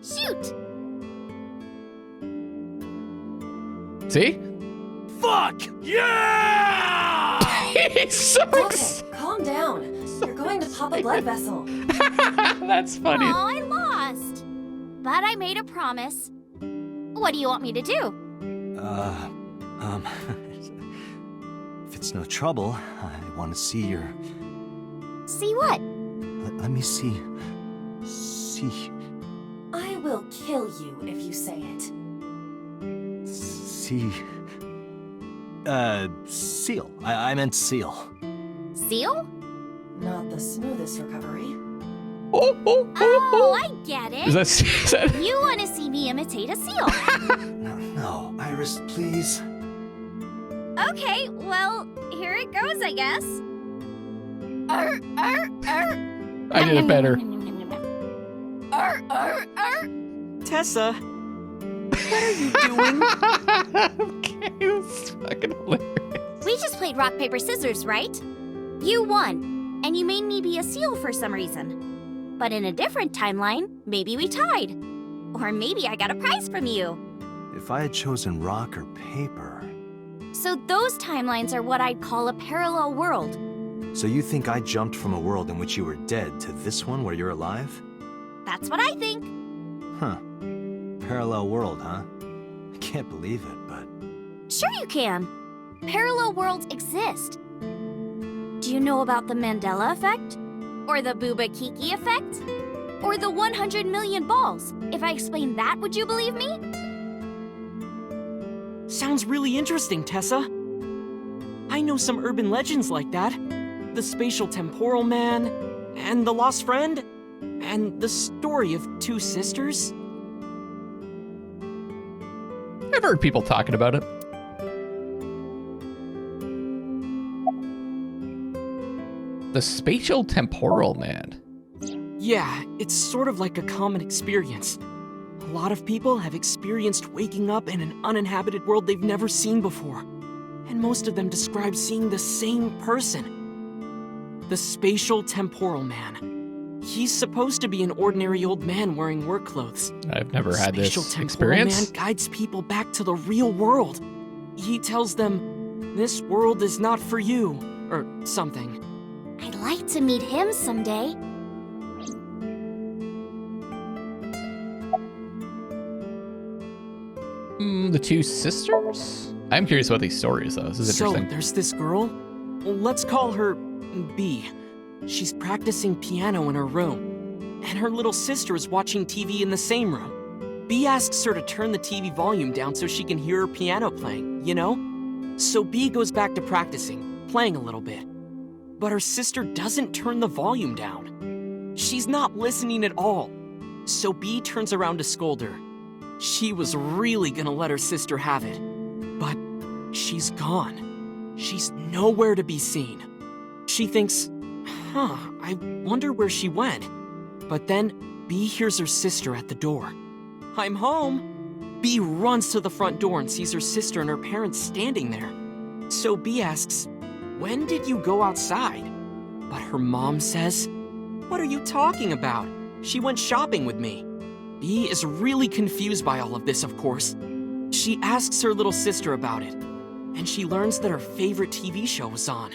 Shoot! See? Fuck! Yeah! He's so Okay, calm down. You're going to pop a blood vessel. That's funny. Oh, I lost. But I made a promise. What do you want me to do? If it's no trouble, I want to see your... See what? Let me see. See. I will kill you if you say it. See. Seal. I meant seal. Seal? Not the smoothest recovery. Oh, I get it. Is that You want to see me imitate a seal. No, Iris, please. Okay, well, here it goes, I guess. I did it better. Tessa, what are you doing? Okay, that's fucking hilarious. We just played rock, paper, scissors, right? You won, and you made me be a seal for some reason. But in a different timeline, maybe we tied. Or maybe I got a prize from you. If I had chosen rock or paper... So those timelines are what I'd call a parallel world. So you think I jumped from a world in which you were dead to this one where you're alive? That's what I think. Huh. Parallel world, huh? I can't believe it, but... Sure you can. Parallel worlds exist. Do you know about the Mandela effect? Or the Booba Kiki effect? Or the 100 million balls? If I explained that, would you believe me? Sounds really interesting, Tessa. I know some urban legends like that. The spatial temporal man, and the lost friend, and the story of two sisters. I've heard people talking about it. The spatial temporal man. Yeah, it's sort of like a common experience. A lot of people have experienced waking up in an uninhabited world they've never seen before. And most of them describe seeing the same person. The spatial temporal man. He's supposed to be an ordinary old man wearing work clothes. I've never had this Spatial temporal experience. man guides people back to the real world. He tells them, this world is not for you, or something. I'd like to meet him someday. The two sisters? I'm curious about these stories, though. This is So, interesting. there's this girl. Let's call her B. She's practicing piano in her room, and her little sister is watching TV in the same room. B asks her to turn the TV volume down so she can hear her piano playing, you know? So B goes back to practicing, playing a little bit. But her sister doesn't turn the volume down. She's not listening at all. So B turns around to scold her. She was really gonna let her sister have it. But she's gone. She's nowhere to be seen. She thinks, I wonder where she went. But then B hears her sister at the door. I'm home. B runs to the front door and sees her sister and her parents standing there. So B asks, when did you go outside? But her mom says, what are you talking about? She went shopping with me. B is really confused by all of this, of course. She asks her little sister about it, and she learns that her favorite TV show was on.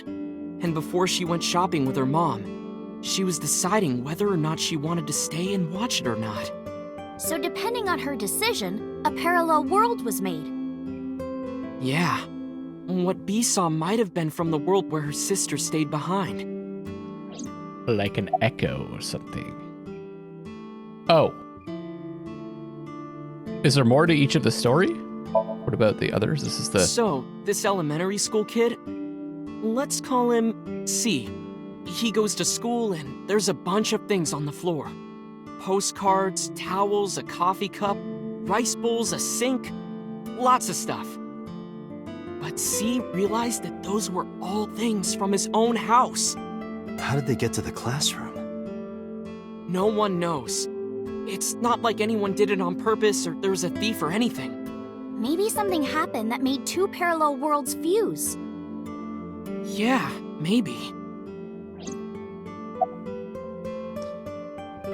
And before she went shopping with her mom, she was deciding whether or not she wanted to stay and watch it or not. So depending on her decision, a parallel world was made. Yeah. What B saw might have been from the world where her sister stayed behind. Like an echo or something. Oh. Is there more to each of the story? What about the others? This is the... So, this elementary school kid, let's call him C. He goes to school and there's a bunch of things on the floor. Postcards, towels, a coffee cup, rice bowls, a sink, lots of stuff. But C realized that those were all things from his own house. How did they get to the classroom? No one knows. It's not like anyone did it on purpose or there was a thief or anything. Maybe something happened that made two parallel worlds fuse. Yeah, maybe.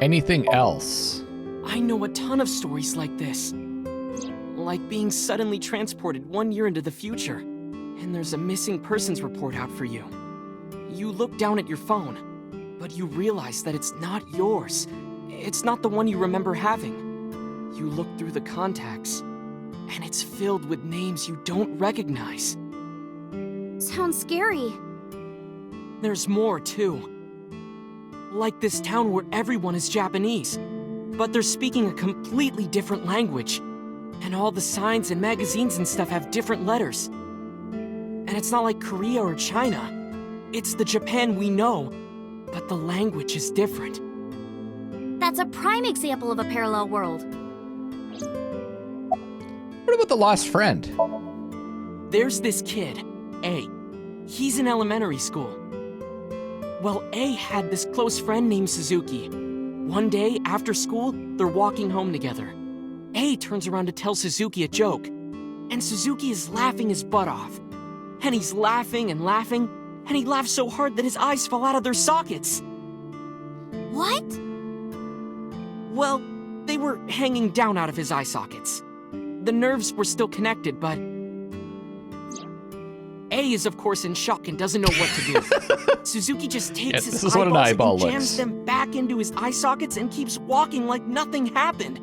Anything else? I know a ton of stories like this. Like being suddenly transported 1 year into the future, and there's a missing persons report out for you. You look down at your phone, but you realize that it's not yours. It's not the one you remember having. You look through the contacts, and it's filled with names you don't recognize. Sounds scary. There's more, too. Like this town where everyone is Japanese, but they're speaking a completely different language. And all the signs and magazines and stuff have different letters. And it's not like Korea or China. It's the Japan we know, but the language is different. That's a prime example of a parallel world. What about the lost friend? There's this kid, A. He's in elementary school. Well, A had this close friend named Suzuki. One day, after school, they're walking home together. A turns around to tell Suzuki a joke, and Suzuki is laughing his butt off. And he's laughing, and he laughs so hard that his eyes fall out of their sockets. What? Well, they were hanging down out of his eye sockets. The nerves were still connected, but A is of course in shock and doesn't know what to do. Suzuki just takes this his is what an eyeball eyeballs and jams looks. them back into his eye sockets and keeps walking like nothing happened.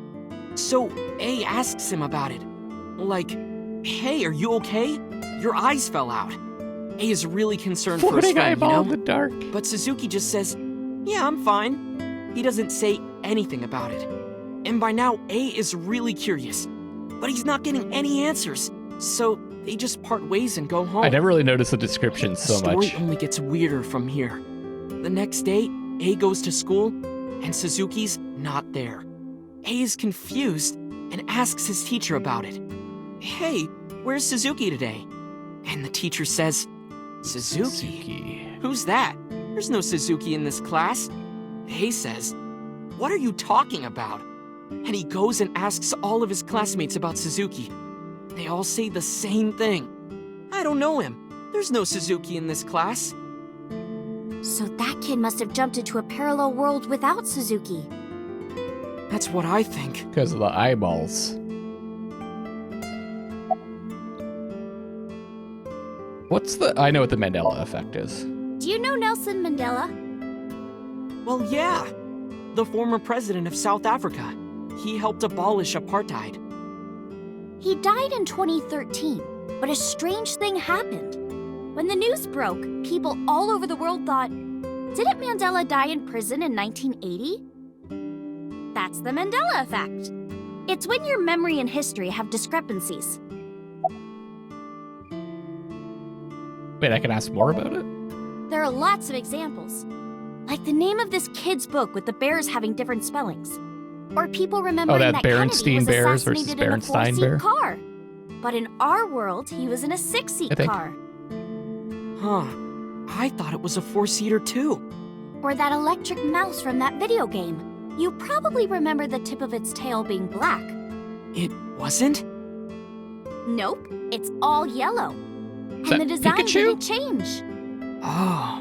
So A asks him about it. Like, hey, are you okay? Your eyes fell out. A is really concerned for his Floating friend, you eyeball know? in the dark. But Suzuki just says, yeah, I'm fine. He doesn't say anything about it. And by now, A is really curious. But he's not getting any answers. So they just part ways and go home. I never really noticed the description so The story much. only gets weirder from here. The next day, A goes to school, and Suzuki's not there. A is confused and asks his teacher about it. Hey, where's Suzuki today? And the teacher says, Suzuki? Who's that? There's no Suzuki in this class. A says, what are you talking about? And he goes and asks all of his classmates about Suzuki. They all say the same thing. I don't know him. There's no Suzuki in this class. So that kid must have jumped into a parallel world without Suzuki. That's what I think. Because of the eyeballs. I know what the Mandela effect is. Do you know Nelson Mandela? Well, yeah. The former president of South Africa. He helped abolish apartheid. He died in 2013, but a strange thing happened. When the news broke, people all over the world thought, didn't Mandela die in prison in 1980? That's the Mandela effect. It's when your memory and history have discrepancies. Wait, I can ask more about it? There are lots of examples. Like the name of this kid's book with the bears having different spellings. Or people remembering that Berenstein Kennedy was Bears versus assassinated in a Berenstein 4-seat Bear? car. But in our world, he was in a 6-seat I think. car. Huh. I thought it was a 4-seater too. Or that electric mouse from that video game. You probably remember the tip of its tail being black. It wasn't? Nope, it's all yellow. Is And that the design Pikachu? didn't change. Oh.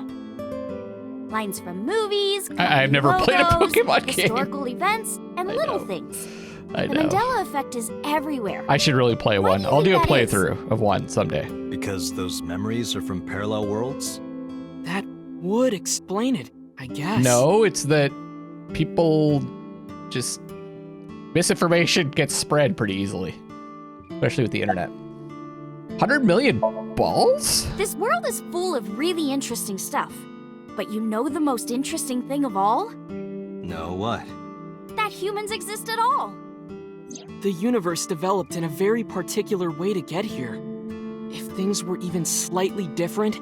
Lines from movies, I've never played a logos, Pokemon game. historical events, and I little know. things. I The know. Mandela effect is everywhere. I should really play Why one. do you I'll do a think that is? playthrough of one someday. Because those memories are from parallel worlds? That would explain it, I guess. No, it's that people just... misinformation gets spread pretty easily. Especially with the internet. 100 million balls? This world is full of really interesting stuff. But you know the most interesting thing of all? No, what? That humans exist at all. The universe developed in a very particular way to get here. If things were even slightly different,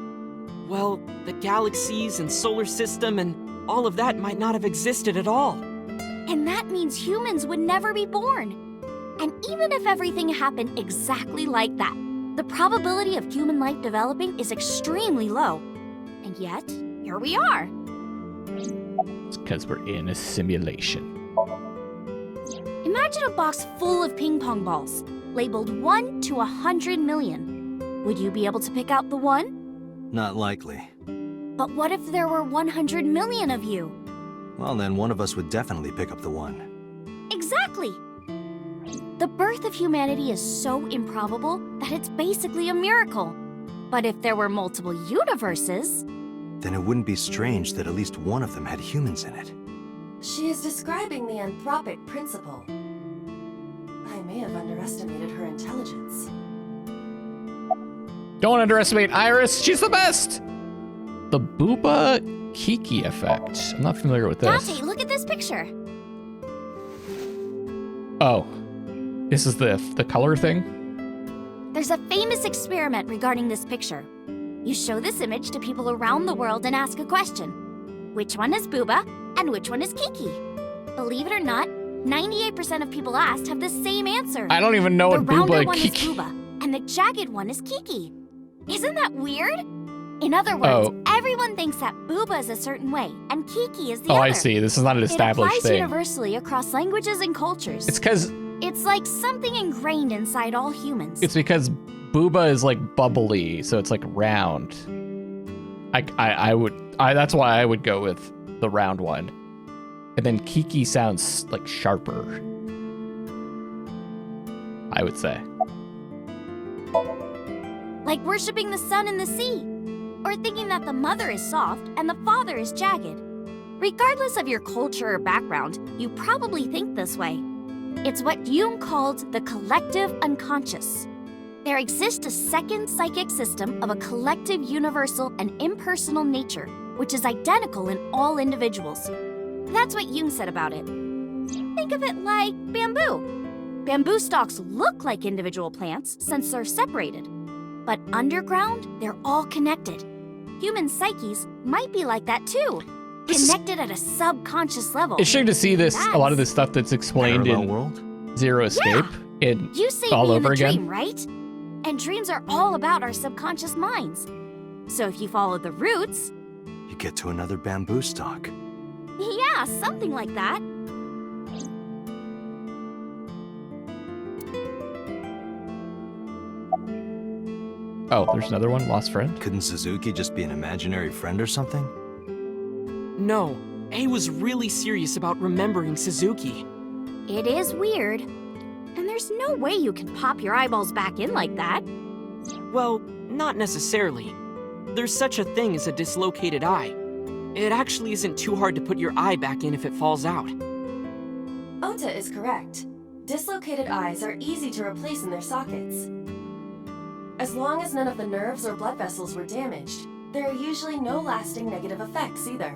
well, the galaxies and solar system and all of that might not have existed at all. And that means humans would never be born. And even if everything happened exactly like that, the probability of human life developing is extremely low. And yet, here we are. It's because we're in a simulation. Imagine a box full of ping pong balls, labeled 1 to 100 million. Would you be able to pick out the 1? Not likely. But what if there were 100 million of you? Well, then one of us would definitely pick up the one. Exactly. The birth of humanity is so improbable that it's basically a miracle. But if there were multiple universes... Then it wouldn't be strange that at least one of them had humans in it. She is describing the anthropic principle. I may have underestimated her intelligence. Don't underestimate Iris. She's the best. The Booba Kiki effect. I'm not familiar with this. Dante, look at this picture. Oh, this is the color thing? There's a famous experiment regarding this picture. You show this image to people around the world and ask a question. Which one is Booba and which one is Kiki? Believe it or not, 98% of people asked have the same answer. I don't even know the what Booba rounder and one Kiki... is Booba, and the jagged one is Kiki. Isn't that weird? In other words, everyone thinks that Booba is a certain way, and Kiki is the other. I see. This is not an established it applies thing. universally across languages and cultures. It's because... It's like something ingrained inside all humans. It's because Booba is like bubbly, so it's like round. That's why I would go with the round one. And then Kiki sounds like sharper, I would say. Like worshipping the sun and the sea, or thinking that the mother is soft and the father is jagged. Regardless of your culture or background, you probably think this way. It's what Jung called the collective unconscious. There exists a second psychic system of a collective, universal, and impersonal nature, which is identical in all individuals. That's what Jung said about it. Think of it like bamboo. Bamboo stalks look like individual plants since they're separated. But underground, they're all connected. Human psyches might be like that too. Connected at a subconscious level. It's shame to see this, a lot of this stuff that's explained Parallel in world? Zero Escape in You say all me in over the again. dream, right? And dreams are all about our subconscious minds. So if you follow the roots, You get to another bamboo stalk. yeah, something like that. Oh, there's another one, Lost Friend. Couldn't Suzuki just be an imaginary friend or something? No, A was really serious about remembering Suzuki. It is weird. And there's no way you can pop your eyeballs back in like that. Well, not necessarily. There's such a thing as a dislocated eye. It actually isn't too hard to put your eye back in if it falls out. Ota is correct. Dislocated eyes are easy to replace in their sockets. As long as none of the nerves or blood vessels were damaged, there are usually no lasting negative effects either.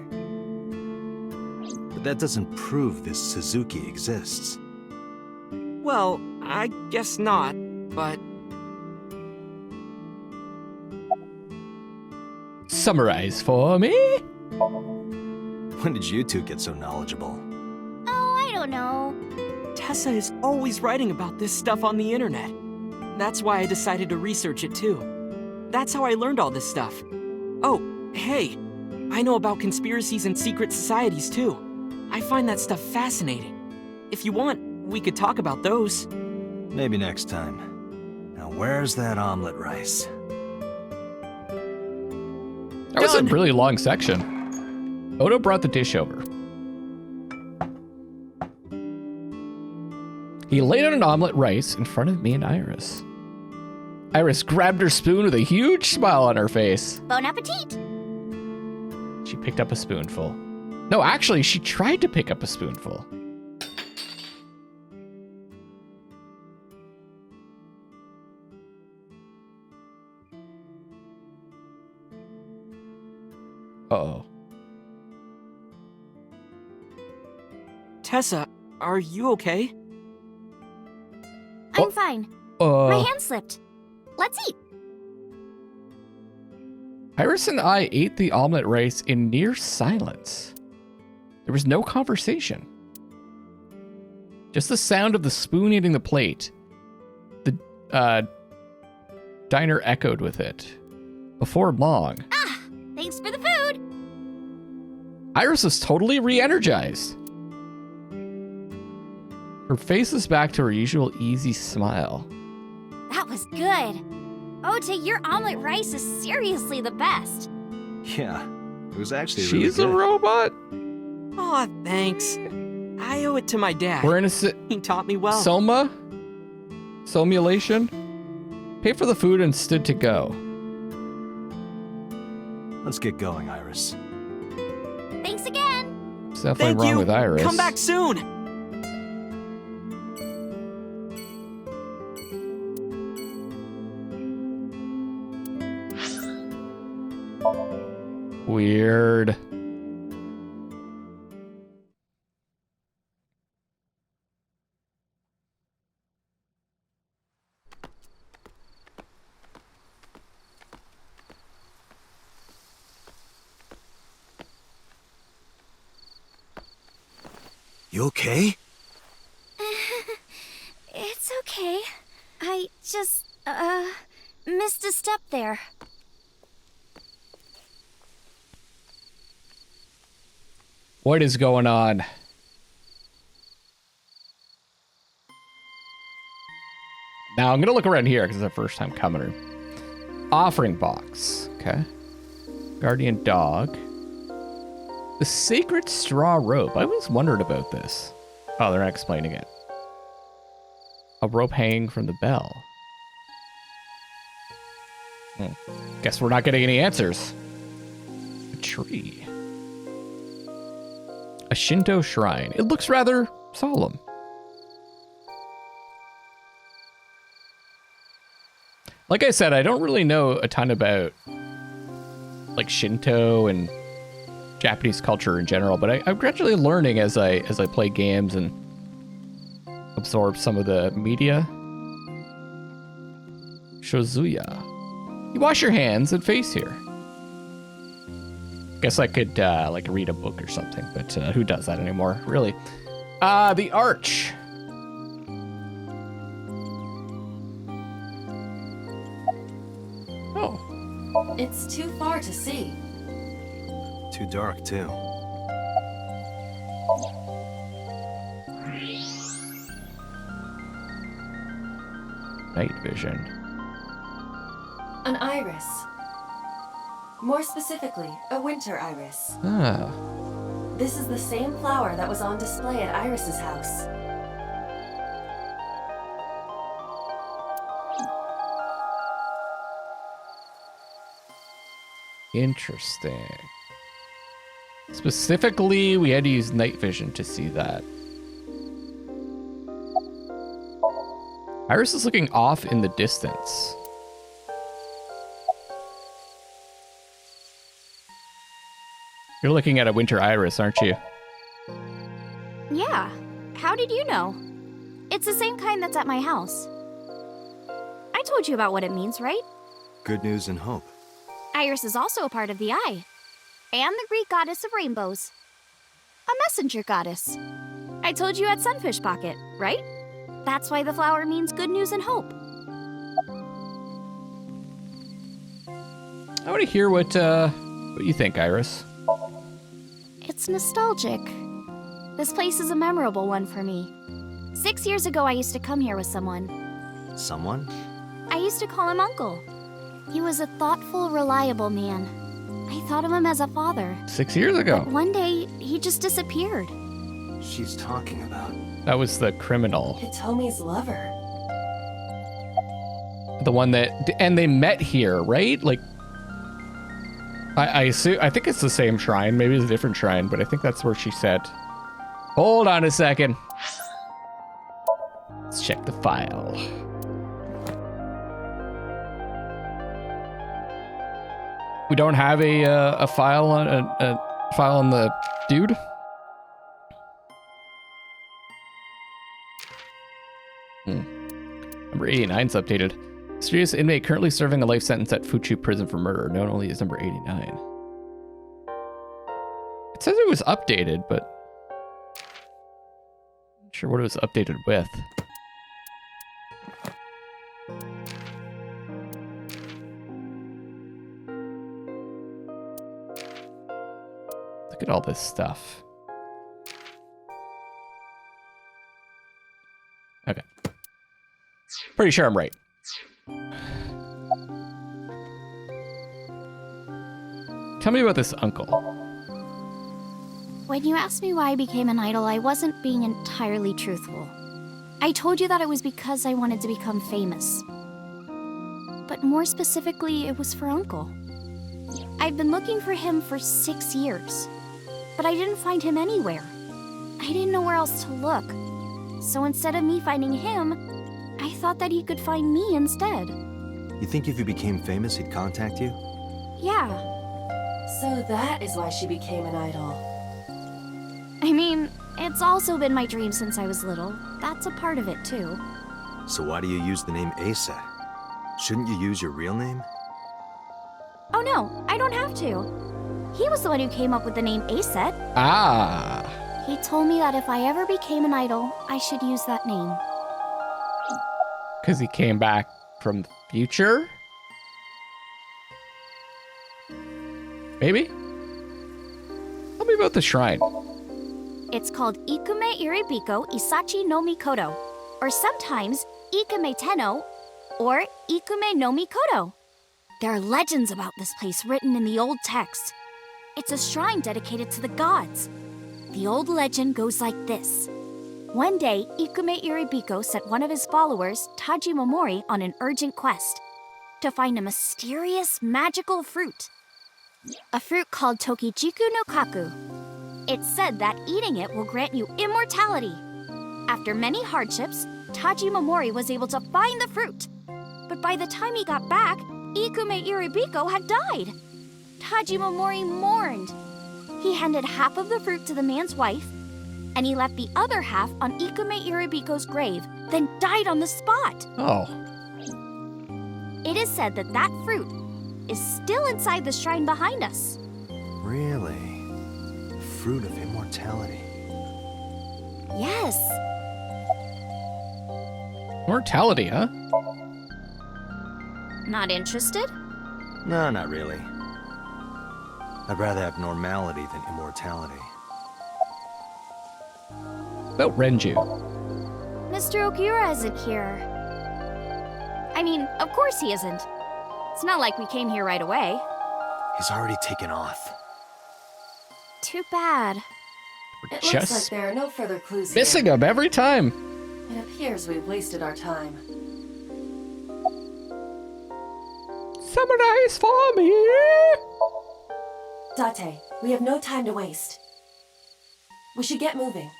But that doesn't prove this Suzuki exists. Well, I guess not, but Summarize for me. When did you two get so knowledgeable? Oh, I don't know. Tessa is always writing about this stuff on the internet. That's why I decided to research it too. That's how I learned all this stuff. Oh, hey, I know about conspiracies and secret societies too. I find that stuff fascinating. If you want, we could talk about those. Maybe next time. Now where's that omelet rice? That was a Done. really long section. Odo brought the dish over. He laid out an omelet rice in front of me and Iris. Iris grabbed her spoon with a huge smile on her face. Bon appetit! She picked up a spoonful. No, actually, she tried to pick up a spoonful. Uh-oh. Tessa, are you okay? I'm fine. My hand slipped. Let's eat. Iris and I ate the omelet rice in near silence. There was no conversation. Just the sound of the spoon hitting the plate. The diner echoed with it. Before long, Thanks for the food. Iris was totally re-energized. Her face was back to her usual easy smile. That was good. Ota, your omelet rice is seriously the best. Yeah, it was actually She's really a good. robot? Aw, thanks. I owe it to my dad. We're in a He taught me well. Somulation? Pay for the food and stood to go. Let's get going, Iris. Thanks again. It's definitely Thank wrong you. with Iris. Come back soon. Weird. You okay? It's okay. I just, missed a step there. What is going on? Now I'm gonna look around here because it's our first time coming here. Offering box. Okay. Guardian dog. The sacred straw rope. I always wondered about this. Oh, they're not explaining it. A rope hanging from the bell. Guess we're not getting any answers. A tree. A Shinto shrine. It looks rather solemn. Like I said, I don't really know a ton about like Shinto and Japanese culture in general, but I'm gradually learning as I play games and absorb some of the media. Shozuya. You wash your hands and face here. Guess I could like read a book or something, but who does that anymore, really? The arch. Oh. It's too far to see. Too dark, too. Night vision. An iris. More specifically, a winter iris. Ah. This is the same flower that was on display at Iris's house. Interesting. Specifically, we had to use night vision to see that. Iris is looking off in the distance. You're looking at a winter iris, aren't you? Yeah. How did you know? It's the same kind that's at my house. I told you about what it means, right? Good news and hope. Iris is also a part of the eye. And the Greek goddess of rainbows. A messenger goddess. I told you at Sunfish Pocket, right? That's why the flower means good news and hope. I want to hear what you think, Iris. It's nostalgic. This place is a memorable one for me. 6 years ago, I used to come here with someone. Someone? I used to call him Uncle. He was a thoughtful, reliable man. I thought of him as a father. 6 years ago. But one day, he just disappeared. She's talking about. That was the criminal. Hitomi's lover. The one that, and they met here, right? Like, I assume, I think it's the same shrine. Maybe it's a different shrine, but I think that's where she said. Hold on a second. Let's check the file. We don't have a file on a file on the dude. Number 89's updated. Mysterious inmate currently serving a life sentence at Fuchu prison for murder, known only as number 89. It says it was updated, but I'm not sure what it was updated with. Look at all this stuff. Okay. Pretty sure I'm right. Tell me about this uncle. When you asked me why I became an idol, I wasn't being entirely truthful. I told you that it was because I wanted to become famous. But more specifically, it was for Uncle. I've been looking for him for 6 years, but I didn't find him anywhere. I didn't know where else to look. So instead of me finding him, I thought that he could find me instead. You think if you became famous, he'd contact you? Yeah. So that is why she became an idol. I mean, it's also been my dream since I was little. That's a part of it, too. So why do you use the name Aset? Shouldn't you use your real name? Oh no, I don't have to. He was the one who came up with the name Aset. Ah. He told me that if I ever became an idol, I should use that name. Because he came back from the future? Maybe? Tell me about the shrine. It's called Ikume Iribiko Isachi no Mikoto, or sometimes Ikume Tenno, or Ikume no Mikoto. There are legends about this place written in the old text. It's a shrine dedicated to the gods. The old legend goes like this. One day, Ikume Iribiko sent one of his followers, Taji Momori, on an urgent quest to find a mysterious magical fruit. A fruit called Tokijiku no Kaku. It's said that eating it will grant you immortality. After many hardships, Taji Momori was able to find the fruit. But by the time he got back, Ikume Iribiko had died. Taji Momori mourned. He handed half of the fruit to the man's wife, and he left the other half on Ikume Iribiko's grave, then died on the spot. Oh. It is said that that fruit is still inside the shrine behind us. Really? Fruit of immortality. Yes. Mortality, huh? Not interested? No, not really. I'd rather have normality than immortality. About Renju. Mr. Okura isn't here. I mean, of course he isn't. It's not like we came here right away. He's already taken off. Too bad. We're It looks like there are no further clues missing here. him every time. It appears we've wasted our time. Summarize for me. Date, we have no time to waste. We should get moving.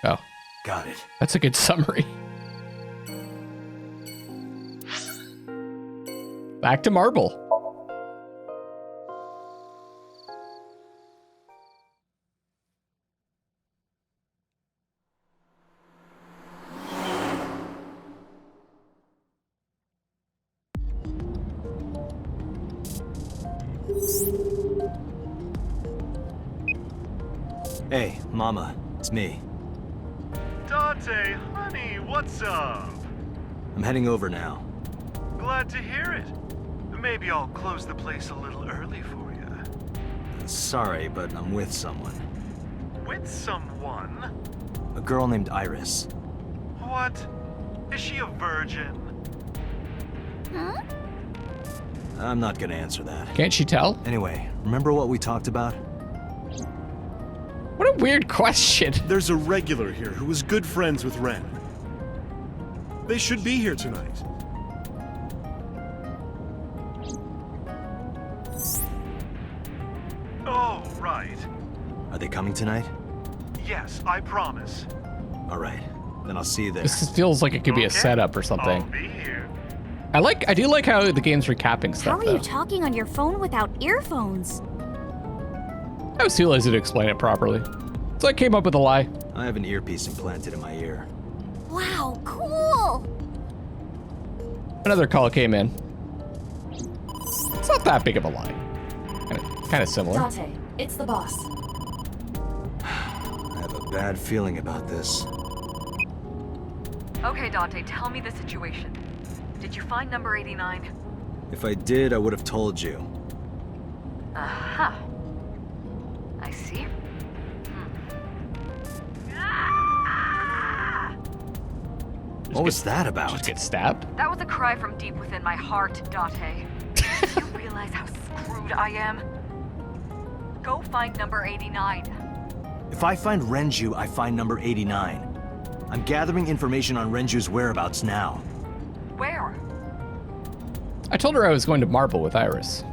Oh, Got it. that's a good summary. Back to Marble. Hey, Mama, it's me. Dante, honey, what's up? I'm heading over now. Glad to hear it. Maybe I'll close the place a little early for you. Sorry, but I'm with someone. With someone? A girl named Iris. What? Is she a virgin? Huh? I'm not gonna answer that. Can't she tell? Anyway, remember what we talked about? What a weird question. There's a regular here who was good friends with Ren. They should be here tonight. Oh, right. Are they coming tonight? Yes, I promise. Alright, then I'll see you there. This feels like it could be a Okay. setup or I'll something. be here. I do like how the game's recapping How stuff, are though. you talking on your phone without earphones? I was too lazy to explain it properly. So I came up with a lie. I have an earpiece implanted in my ear. Wow, cool! Another call came in. It's not that big of a lie. Kind of similar. Date, it's the boss. I have a bad feeling about this. Okay, Dante, tell me the situation. Did you find number 89? If I did, I would have told you. Aha. I see. What was that Just about? get stabbed? That was a cry from deep within my heart, Dante. Do you realize how screwed I am? Go find number 89. If I find Renju, I find number 89. I'm gathering information on Renju's whereabouts now. Where? I told her I was going to Marble with Iris.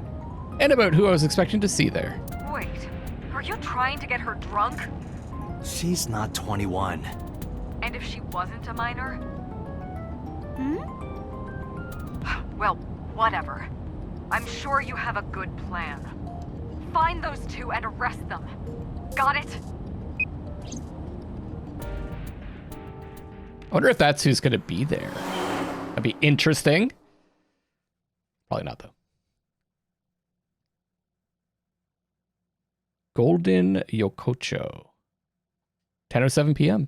And about who I was expecting to see there. Wait, are you trying to get her drunk? She's not 21. And if she wasn't a minor? Hmm? Well, whatever. I'm sure you have a good plan. Find those two and arrest them. Got it? I wonder if that's who's going to be there. That'd be interesting. Probably not, though. Golden Yokocho. 10:07 p.m.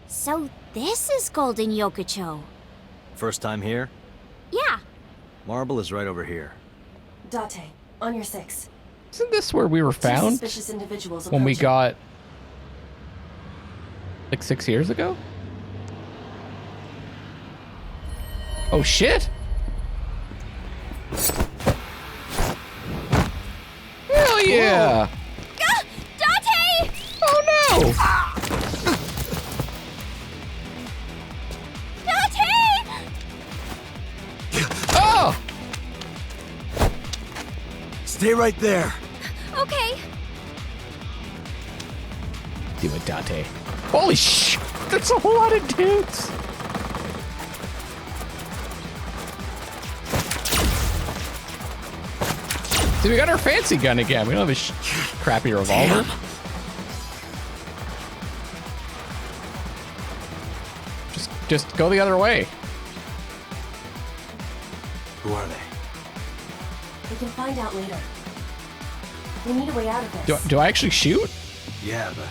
So this is Golden Yokocho. First time here? Yeah. Marble is right over here. Date, on your 6. Isn't this where we were Two found suspicious individuals when we approaching. got like 6 years ago? Oh shit! Hell yeah! Date! Oh no! Date! Oh! Stay right there. Okay. Do it, Date. Holy sh! That's a lot of dudes! See, we got our fancy gun again. We don't have a crappy revolver. Damn. Just go the other way. Who are they? We can find out later. We need a way out of this. Do I actually shoot? Yeah, but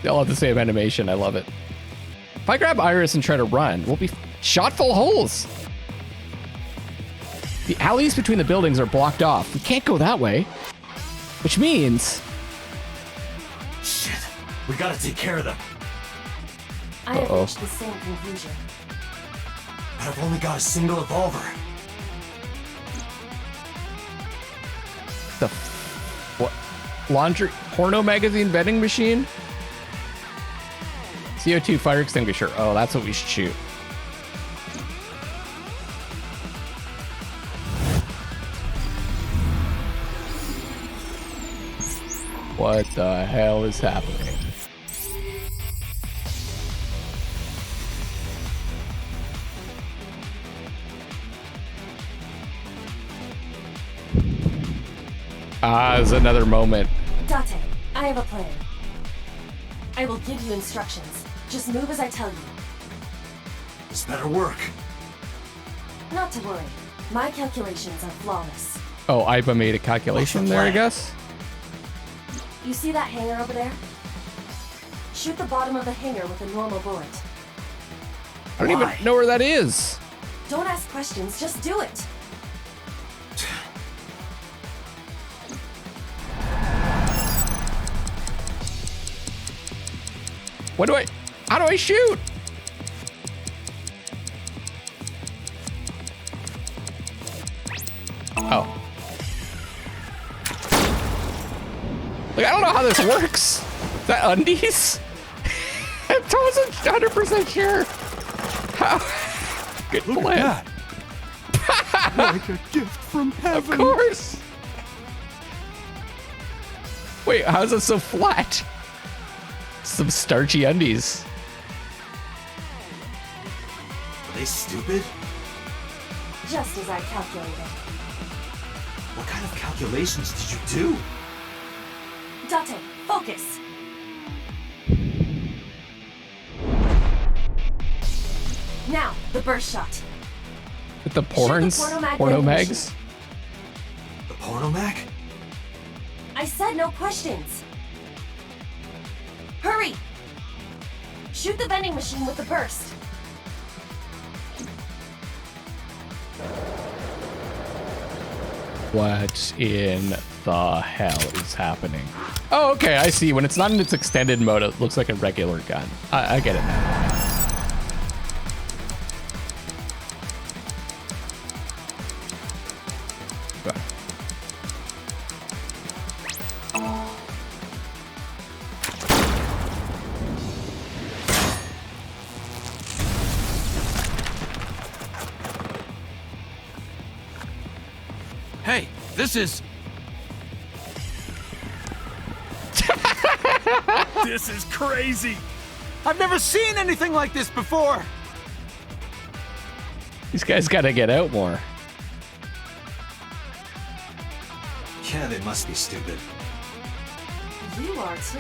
They all have the same animation. I love it. If I grab Iris and try to run, we'll be shot full of holes. The alleys between the buildings are blocked off. We can't go that way. Which means... shit. We gotta take care of them. I have Uh-oh. reached the same conclusion. But I've only got a single revolver. The what? Laundry porno magazine vending machine? CO2 fire extinguisher. Oh, that's what we should shoot. What the hell is happening? There's another moment. Date, I have a plan. I will give you instructions. Just move as I tell you. This better work. Not to worry. My calculations are flawless. Oh, Iba made a calculation there, I guess. You see that hanger over there? Shoot the bottom of the hanger with a normal bullet. I don't even know where that is. Don't ask questions, just do it. How do I shoot? Oh. Like, I don't know how this works. Is that undies? I wasn't 100% sure. How? Good Look plan. at that. Like a gift from heaven. Of course. Wait, how's it so flat? Some starchy undies. Are they stupid? Just as I calculated. What kind of calculations did you do? Date, focus. Now, the burst shot. With the porns? porno mag Porno vending mags? machine. The porno mag? I said no questions. Hurry! Shoot the vending machine with the burst. What in the hell is happening? Oh, okay, I see. When it's not in its extended mode, it looks like a regular gun. I get it now. Hey, this is... This is crazy! I've never seen anything like this before! These guys gotta get out more. Yeah, they must be stupid. You are too.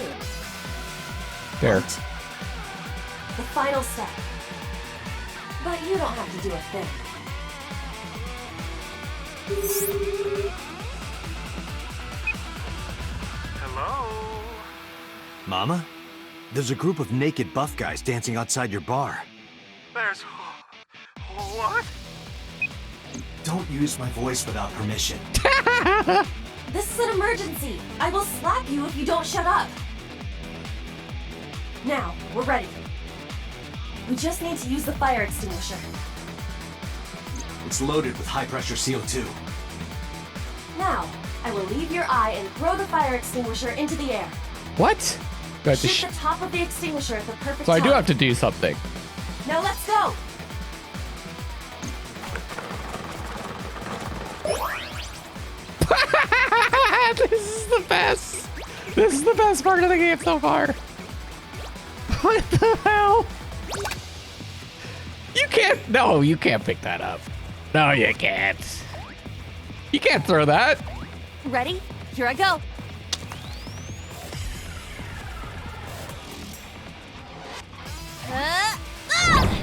There. The final step. But you don't have to do a thing. Hello? Mama? There's a group of naked buff guys dancing outside your bar. There's... What? Don't use my voice without permission. This is an emergency. I will slap you if you don't shut up. Now, we're ready. We just need to use the fire extinguisher. It's loaded with high-pressure CO2. Now, I will leave your eye and throw the fire extinguisher into the air. What? Do I have to Shoot the top of the extinguisher at the perfect so I do time. have to do something. Now let's go! This is the best. This is the best part of the game so far. What the hell? You can't. No, you can't pick that up. No, you can't. You can't throw that. Ready? Here I go.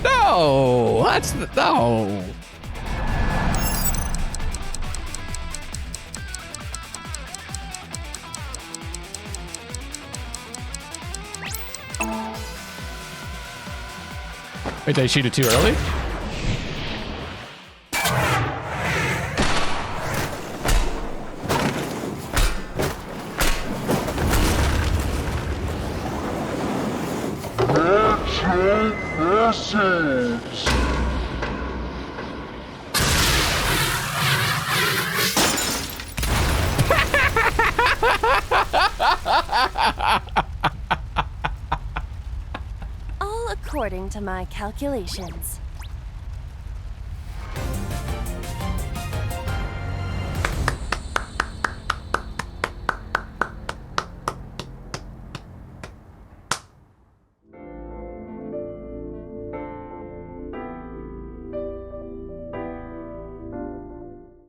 No, that's the, no. Wait, did I shoot it too early? All according to my calculations.